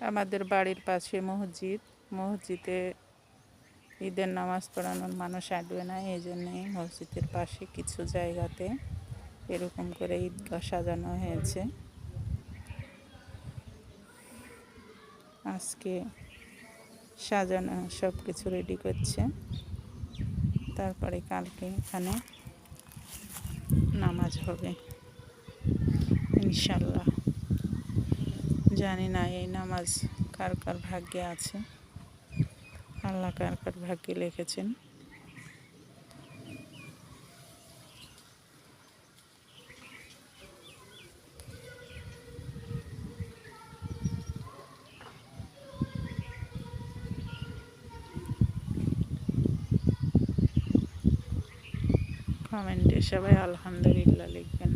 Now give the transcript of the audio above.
আমাদের বাড়ির পাশে মসজিদ, মসজিদে ঈদের নামাজ পড়ানোর মানুষ আসবে না, এই জন্যে মসজিদের পাশে কিছু জায়গাতে এরকম করে ঈদগাহ সাজানো হয়েছে। আজকে সাজানো সব কিছু রেডি করছে, তারপরে কালকে এখানে নামাজ হবে ইনশাল্লাহ। জানি না এই নামাজ কার কার ভাগ্যে আছে, আল্লাহ কার কার ভাগ্যে লিখেছেন। কমেন্টে সবাই আলহামদুলিল্লাহ লিখবেন।